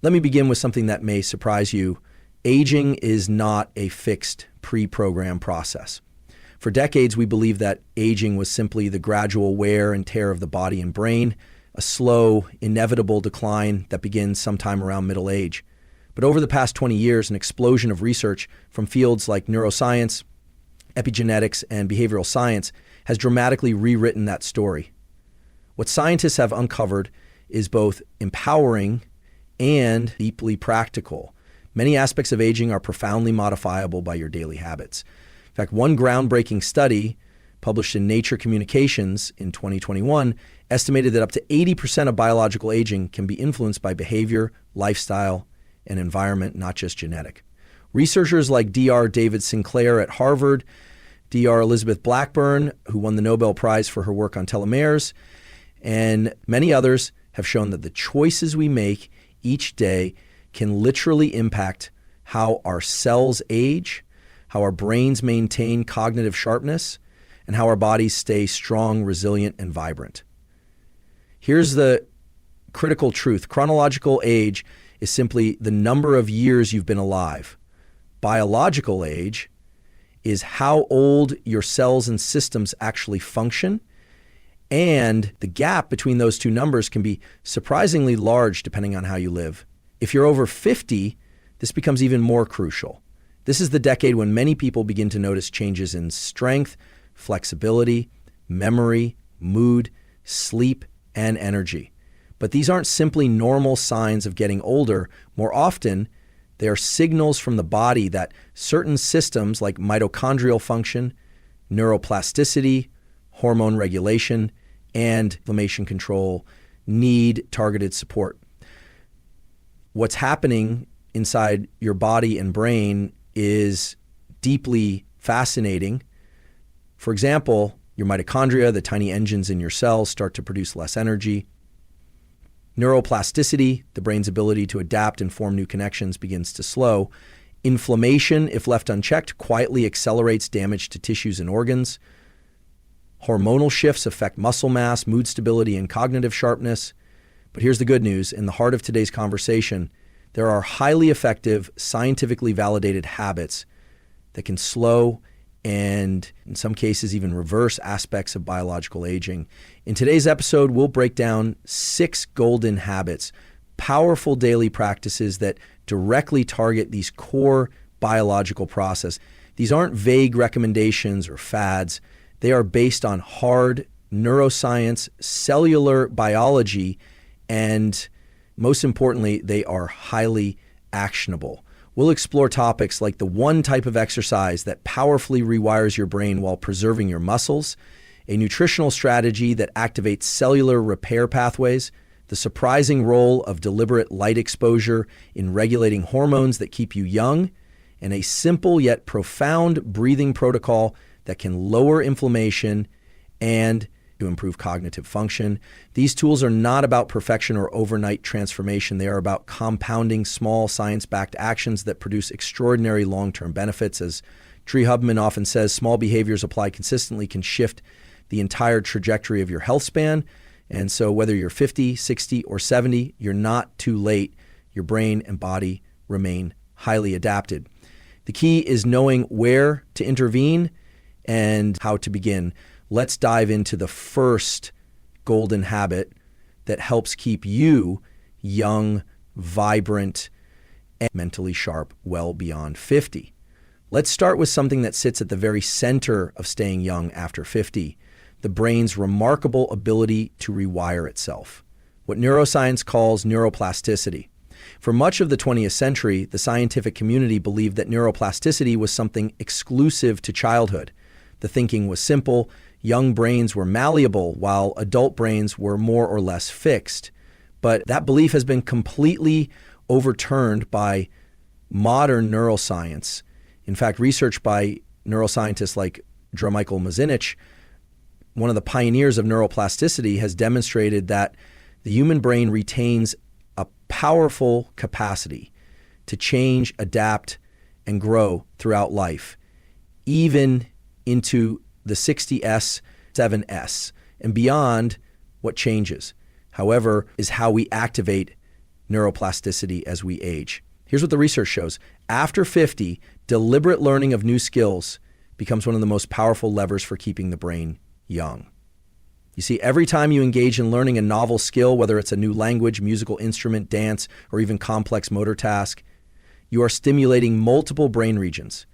Let me begin with something that may surprise you. Aging is not a fixed, pre-programmed process. For decades, we believed that aging was simply the gradual wear and tear of the body and brain, a slow, inevitable decline that begins sometime around middle age. But over the past 20 years, an explosion of research from fields like neuroscience, epigenetics, and behavioral science has dramatically rewritten that story. What scientists have uncovered is both empowering and deeply practical. Many aspects of aging are profoundly modifiable by your daily habits. In fact, one groundbreaking study published in Nature Communications in 2021 estimated that up to 80% of biological aging can be influenced by behavior, lifestyle, and environment, not just genetic. Researchers like Dr. David Sinclair at Harvard, Dr. Elizabeth Blackburn, who won the Nobel Prize for her work on telomeres, and many others have shown that the choices we make each day can literally impact how our cells age, how our brains maintain cognitive sharpness, and how our bodies stay strong, resilient, and vibrant. Here's the critical truth. Chronological age is simply the number of years you've been alive. Biological age is how old your cells and systems actually function, and the gap between those two numbers can be surprisingly large depending on how you live. If you're over 50, this becomes even more crucial. This is the decade when many people begin to notice changes in strength, flexibility, memory, mood, sleep, and energy. But these aren't simply normal signs of getting older. More often, they are signals from the body that certain systems like mitochondrial function, neuroplasticity, hormone regulation, and inflammation control need targeted support. What's happening inside your body and brain is deeply fascinating. For example, your mitochondria, the tiny engines in your cells, start to produce less energy. Neuroplasticity, the brain's ability to adapt and form new connections, begins to slow. Inflammation, if left unchecked, quietly accelerates damage to tissues and organs. Hormonal shifts affect muscle mass, mood stability, and cognitive sharpness. But here's the good news. In the heart of today's conversation, there are highly effective, scientifically validated habits that can slow and, in some cases, even reverse aspects of biological aging. In today's episode, we'll break down 6 golden habits, powerful daily practices that directly target these core biological processes. These aren't vague recommendations or fads. They are based on hard neuroscience, cellular biology, and most importantly, they are highly actionable. We'll explore topics like the one type of exercise that powerfully rewires your brain while preserving your muscles, a nutritional strategy that activates cellular repair pathways, the surprising role of deliberate light exposure in regulating hormones that keep you young, and a simple yet profound breathing protocol that can lower inflammation and to improve cognitive function. These tools are not about perfection or overnight transformation. They are about compounding small science-backed actions that produce extraordinary long-term benefits. As Huberman often says, small behaviors applied consistently can shift the entire trajectory of your health span. And so whether you're 50, 60, or 70, you're not too late. Your brain and body remain highly adapted. The key is knowing where to intervene and how to begin. Let's dive into the first golden habit that helps keep you young, vibrant, and mentally sharp well beyond 50. Let's start with something that sits at the very center of staying young after 50, the brain's remarkable ability to rewire itself, what neuroscience calls neuroplasticity. For much of the 20th century, the scientific community believed that neuroplasticity was something exclusive to childhood. The thinking was simple. Young brains were malleable while adult brains were more or less fixed. But that belief has been completely overturned by modern neuroscience. In fact, research by neuroscientists like Michael Mazinich, one of the pioneers of neuroplasticity, has demonstrated that the human brain retains a powerful capacity to change, adapt, and grow throughout life, even into the 60S, 7S, and beyond. What changes, however, is how we activate neuroplasticity as we age. Here's what the research shows. After 50, deliberate learning of new skills becomes one of the most powerful levers for keeping the brain young. You see, every time you engage in learning a novel skill, whether it's a new language, musical instrument, dance, or even complex motor task, you are stimulating multiple brain regions.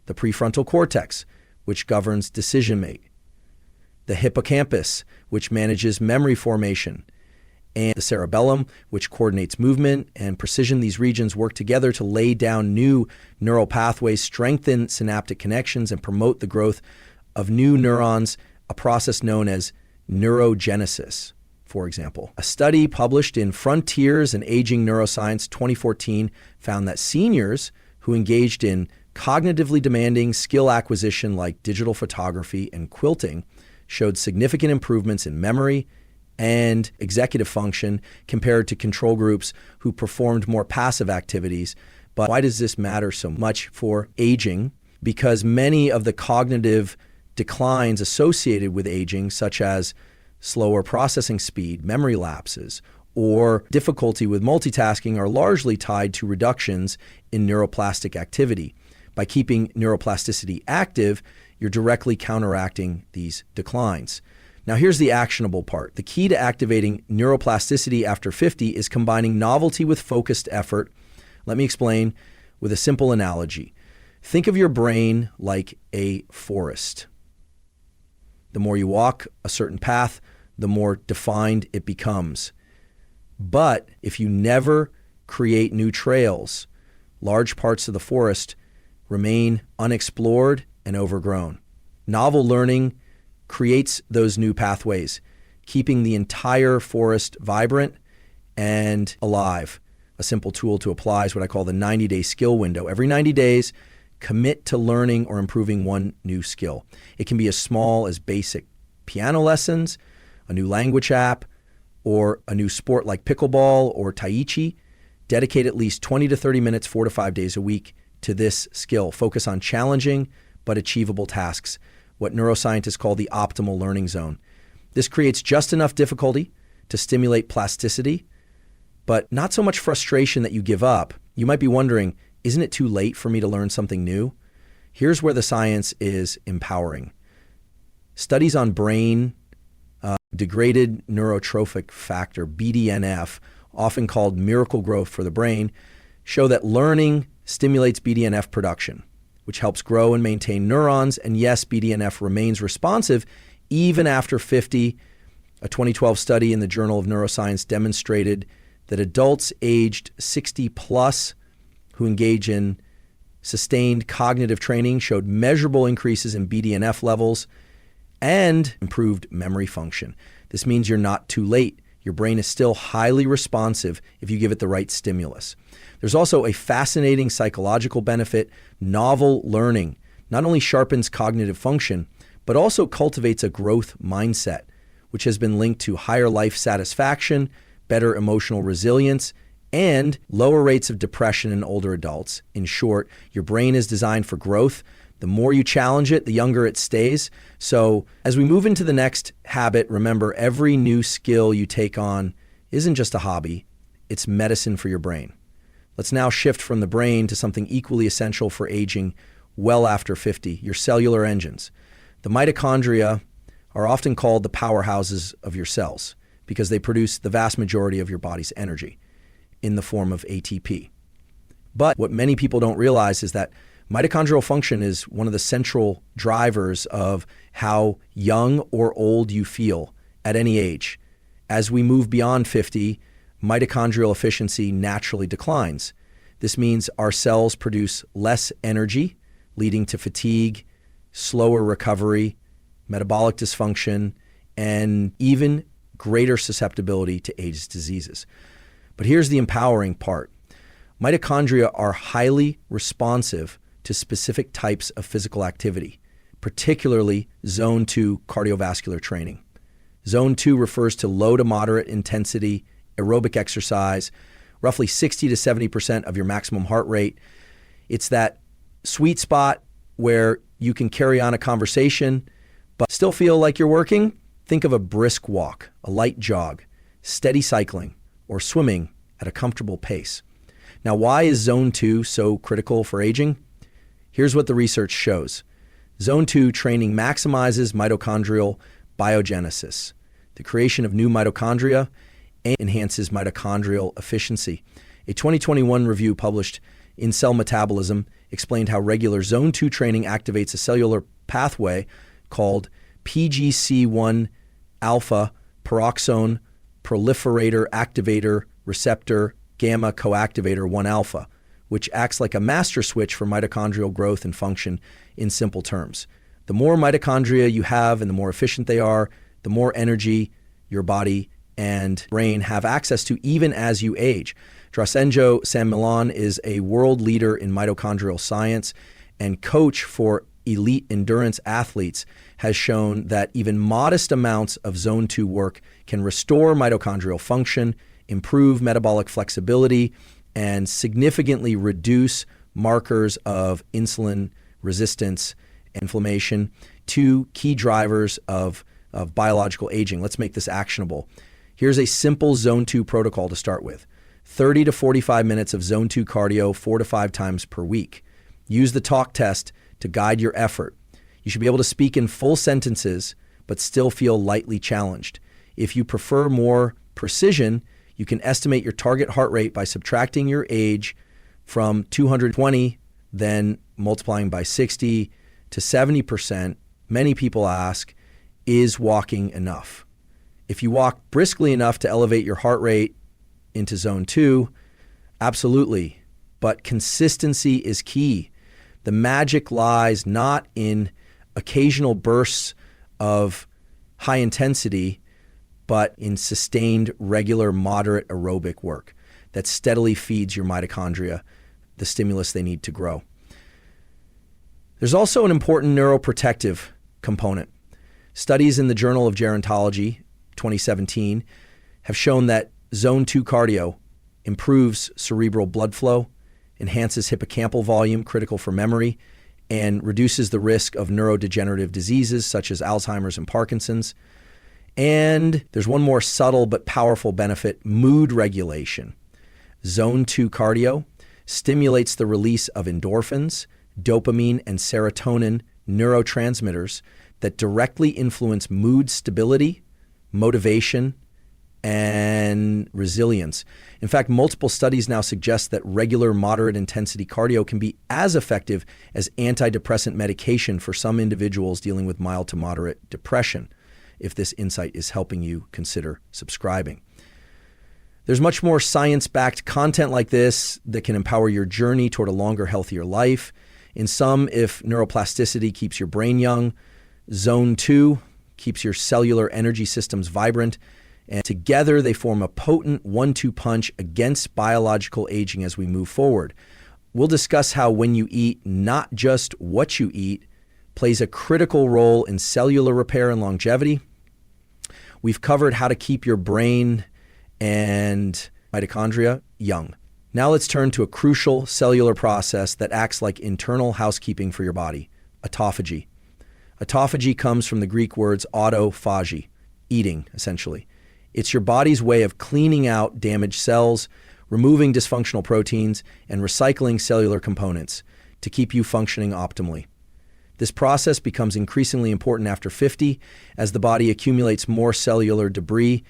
The prefrontal cortex, which governs decision-making, the hippocampus, which manages memory formation, and the cerebellum, which coordinates movement and precision. These regions work together to lay down new neural pathways, strengthen synaptic connections, and promote the growth of new neurons, a process known as neurogenesis, for example. A study published in Frontiers in Aging Neuroscience 2014 found that seniors who engaged in cognitively demanding skill acquisition like digital photography and quilting showed significant improvements in memory and executive function compared to control groups who performed more passive activities. But why does this matter so much for aging? Because many of the cognitive declines associated with aging, such as slower processing speed, memory lapses, or difficulty with multitasking, are largely tied to reductions in neuroplastic activity. By keeping neuroplasticity active, you're directly counteracting these declines. Now, here's the actionable part. The key to activating neuroplasticity after 50 is combining novelty with focused effort. Let me explain with a simple analogy. Think of your brain like a forest. The more you walk a certain path, the more defined it becomes. But if you never create new trails, large parts of the forest remain unexplored and overgrown. Novel learning creates those new pathways, keeping the entire forest vibrant and alive. A simple tool to apply is what I call the 90-day skill window. Every 90 days, commit to learning or improving one new skill. It can be as small as basic piano lessons, a new language app, or a new sport like pickleball or Tai Chi. Dedicate at least 20 to 30 minutes, 4 to 5 days a week to this skill. Focus on challenging but achievable tasks, what neuroscientists call the optimal learning zone. This creates just enough difficulty to stimulate plasticity, but not so much frustration that you give up. You might be wondering, isn't it too late for me to learn something new? Here's where the science is empowering. Studies on brain degraded neurotrophic factor, BDNF, often called miracle growth for the brain, show that learning stimulates BDNF production, which helps grow and maintain neurons. And yes, BDNF remains responsive even after 50. A 2012 study in the Journal of Neuroscience demonstrated that adults aged 60 plus who engage in sustained cognitive training showed measurable increases in BDNF levels and improved memory function. This means you're not too late. Your brain is still highly responsive if you give it the right stimulus. There's also a fascinating psychological benefit. Novel learning not only sharpens cognitive function, but also cultivates a growth mindset, which has been linked to higher life satisfaction, better emotional resilience, and lower rates of depression in older adults. In short, your brain is designed for growth. The more you challenge it, the younger it stays. So as we move into the next habit, remember, every new skill you take on isn't just a hobby, it's medicine for your brain. Let's now shift from the brain to something equally essential for aging well after 50, your cellular engines. The mitochondria are often called the powerhouses of your cells because they produce the vast majority of your body's energy in the form of ATP. But what many people don't realize is that mitochondrial function is one of the central drivers of how young or old you feel at any age. As we move beyond 50, mitochondrial efficiency naturally declines. This means our cells produce less energy, leading to fatigue, slower recovery, metabolic dysfunction, and even greater susceptibility to age diseases. But here's the empowering part. Mitochondria are highly responsive to specific types of physical activity, particularly Zone 2 cardiovascular training. Zone 2 refers to low to moderate intensity aerobic exercise, roughly 60 to 70% of your maximum heart rate. It's that sweet spot where you can carry on a conversation, but still feel like you're working. Think of a brisk walk, a light jog, steady cycling, or swimming at a comfortable pace. Now, why is zone 2 so critical for aging? Here's what the research shows. Zone 2 training maximizes mitochondrial biogenesis, the creation of new mitochondria, and enhances mitochondrial efficiency. A 2021 review published in Cell Metabolism explained how regular zone 2 training activates a cellular pathway called PGC1 alpha peroxone proliferator activator receptor gamma coactivator 1 alpha, which acts like a master switch for mitochondrial growth and function in simple terms. The more mitochondria you have and the more efficient they are, the more energy your body and brain have access to even as you age. Drasenjo San-Milan is a world leader in mitochondrial science and coach for elite endurance athletes, has shown that even modest amounts of zone 2 work can restore mitochondrial function, improve metabolic flexibility, and significantly reduce markers of insulin resistance, inflammation, two key drivers of biological aging. Let's make this actionable. Here's a simple zone 2 protocol to start with. 30 to 45 minutes of zone 2 cardio 4 to 5 times per week. Use the talk test to guide your effort. You should be able to speak in full sentences, but still feel lightly challenged. If you prefer more precision, you can estimate your target heart rate by subtracting your age from 220, then multiplying by 60 to 70%. Many people ask, is walking enough? If you walk briskly enough to elevate your heart rate into zone 2, absolutely. But consistency is key. The magic lies not in occasional bursts of high intensity, but in sustained, regular, moderate aerobic work that steadily feeds your mitochondria the stimulus they need to grow. There's also an important neuroprotective component. Studies in the Journal of Gerontology, 2017, have shown that zone 2 cardio improves cerebral blood flow, enhances hippocampal volume, critical for memory, and reduces the risk of neurodegenerative diseases such as Alzheimer's and Parkinson's. And there's one more subtle but powerful benefit, mood regulation. Zone 2 cardio stimulates the release of endorphins, dopamine, and serotonin neurotransmitters that directly influence mood stability, motivation, and resilience. In fact, multiple studies now suggest that regular moderate intensity cardio can be as effective as antidepressant medication for some individuals dealing with mild to moderate depression. If this insight is helping you, consider subscribing. There's much more science-backed content like this that can empower your journey toward a longer, healthier life. In some, if neuroplasticity keeps your brain young, zone 2 keeps your cellular energy systems vibrant, and together they form a potent 1-2 punch against biological aging as we move forward. We'll discuss how when you eat, not just what you eat, plays a critical role in cellular repair and longevity. We've covered how to keep your brain and mitochondria young. Now let's turn to a crucial cellular process that acts like internal housekeeping for your body, autophagy. Autophagy comes from the Greek words autophagy, eating, essentially. It's your body's way of cleaning out damaged cells, removing dysfunctional proteins, and recycling cellular components to keep you functioning optimally. This process becomes increasingly important after 50 as the body accumulates more cellular debris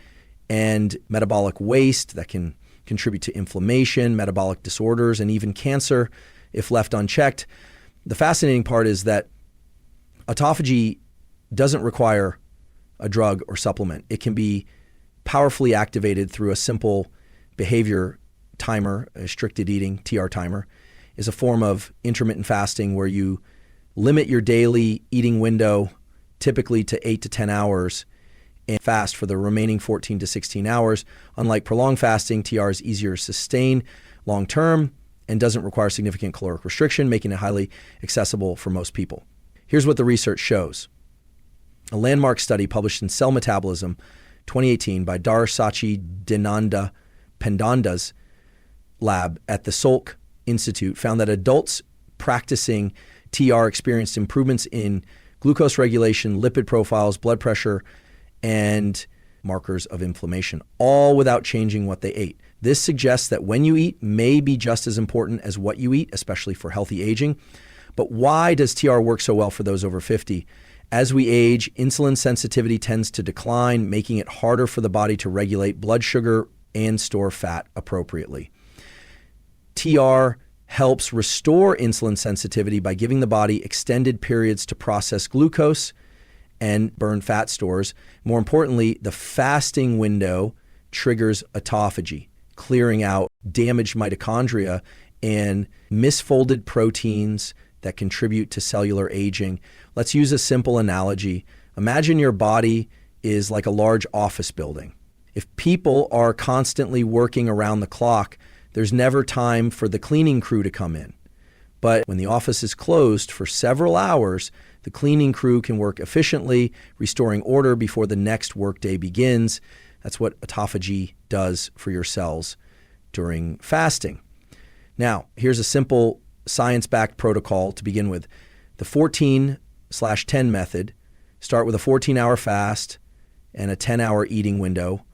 and metabolic waste that can contribute to inflammation, metabolic disorders, and even cancer if left unchecked. The fascinating part is that autophagy doesn't require a drug or supplement. It can be powerfully activated through a simple behavior timer. A restricted eating, TR timer, is a form of intermittent fasting where you limit your daily eating window typically to 8 to 10 hours and fast for the remaining 14 to 16 hours. Unlike prolonged fasting, TR is easier to sustain long term and doesn't require significant caloric restriction, making it highly accessible for most people. Here's what the research shows. A landmark study published in Cell Metabolism 2018 by Darsachi Dinanda Pendanda's lab at the Salk Institute found that adults practicing TR experienced improvements in glucose regulation, lipid profiles, blood pressure, and markers of inflammation, all without changing what they ate. This suggests that when you eat may be just as important as what you eat, especially for healthy aging. But why does TR work so well for those over 50? As we age, insulin sensitivity tends to decline, making it harder for the body to regulate blood sugar and store fat appropriately. TR helps restore insulin sensitivity by giving the body extended periods to process glucose and burn fat stores. More importantly, the fasting window triggers autophagy, clearing out damaged mitochondria and misfolded proteins that contribute to cellular aging. Let's use a simple analogy. Imagine your body is like a large office building. If people are constantly working around the clock, there's never time for the cleaning crew to come in. But when the office is closed for several hours, the cleaning crew can work efficiently, restoring order before the next workday begins. That's what autophagy does for your cells during fasting. Now, here's a simple science-backed protocol to begin with. The 14/10 method. Start with a 14-hour fast and a 10-hour eating window,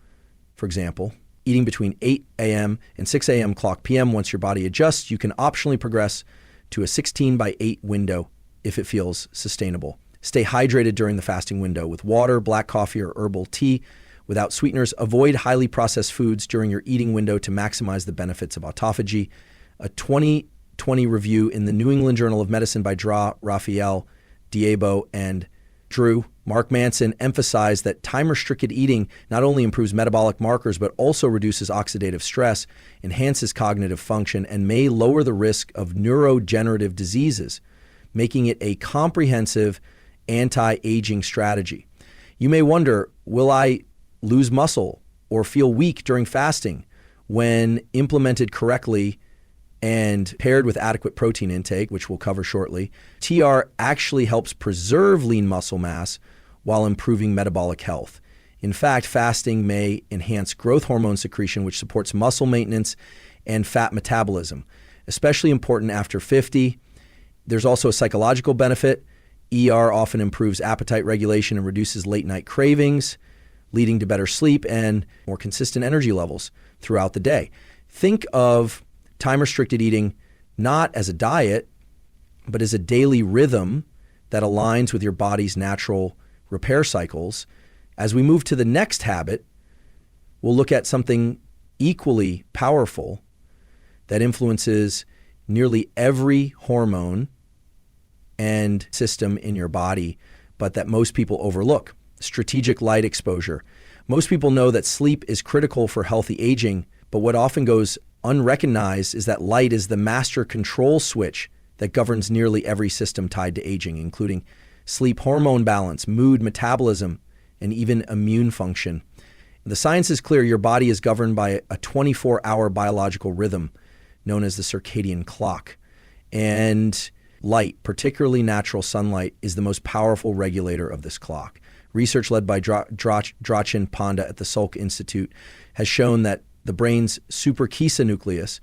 for example. Eating between 8 a.m. and 6 a.m. clock p.m. Once your body adjusts, you can optionally progress to a 16/8 window if it feels sustainable. Stay hydrated during the fasting window with water, black coffee, or herbal tea without sweeteners. Avoid highly processed foods during your eating window to maximize the benefits of autophagy. A 2020 review in the New England Journal of Medicine by Raphael, Diebo, and Drew Mark Manson emphasized that time-restricted eating not only improves metabolic markers, but also reduces oxidative stress, enhances cognitive function, and may lower the risk of neurodegenerative diseases, making it a comprehensive anti-aging strategy. You may wonder, will I lose muscle or feel weak during fasting? When implemented correctly and paired with adequate protein intake, which we'll cover shortly, TR actually helps preserve lean muscle mass while improving metabolic health. In fact, fasting may enhance growth hormone secretion, which supports muscle maintenance and fat metabolism, especially important after 50. There's also a psychological benefit. ER often improves appetite regulation and reduces late-night cravings, leading to better sleep and more consistent energy levels throughout the day. Think of time-restricted eating not as a diet, but as a daily rhythm that aligns with your body's natural repair cycles. As we move to the next habit, we'll look at something equally powerful that influences nearly every hormone and system in your body, but that most people overlook: strategic light exposure. Most people know that sleep is critical for healthy aging, but what often goes unrecognized is that light is the master control switch that governs nearly every system tied to aging, including sleep hormone balance, mood, metabolism, and even immune function. The science is clear. Your body is governed by a 24-hour biological rhythm known as the circadian clock. And light, particularly natural sunlight, is the most powerful regulator of this clock. Research led by Drachin Panda at the Salk Institute has shown that the brain's suprachiasma nucleus,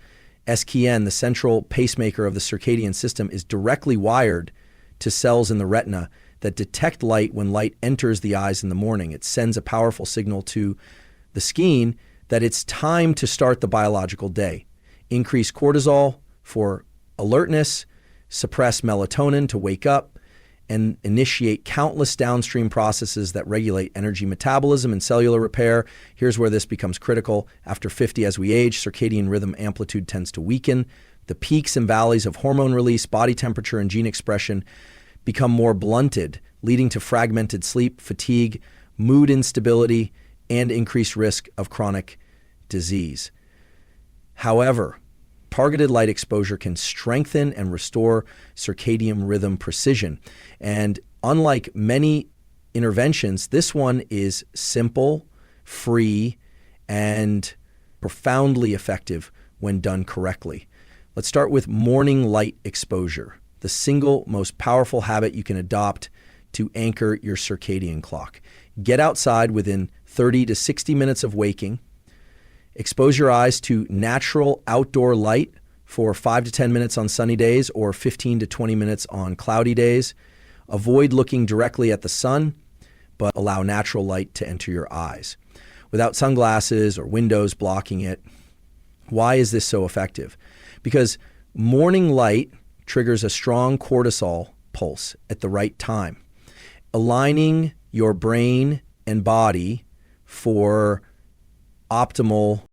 SKN, the central pacemaker of the circadian system, is directly wired to cells in the retina that detect light when light enters the eyes in the morning. It sends a powerful signal to the skin that it's time to start the biological day. Increase cortisol for alertness, suppress melatonin to wake up, and initiate countless downstream processes that regulate energy metabolism and cellular repair. Here's where this becomes critical. After 50, as we age, circadian rhythm amplitude tends to weaken. The peaks and valleys of hormone release, body temperature, and gene expression become more blunted, leading to fragmented sleep, fatigue, mood instability, and increased risk of chronic disease. However, targeted light exposure can strengthen and restore circadian rhythm precision. And unlike many interventions, this one is simple, free, and profoundly effective when done correctly. Let's start with morning light exposure, the single most powerful habit you can adopt to anchor your circadian clock. Get outside within 30 to 60 minutes of waking. Expose your eyes to natural outdoor light for 5 to 10 minutes on sunny days or 15 to 20 minutes on cloudy days. Avoid looking directly at the sun, but allow natural light to enter your eyes without sunglasses or windows blocking it. Why is this so effective? Because morning light triggers a strong cortisol pulse at the right time, aligning your brain and body for optimal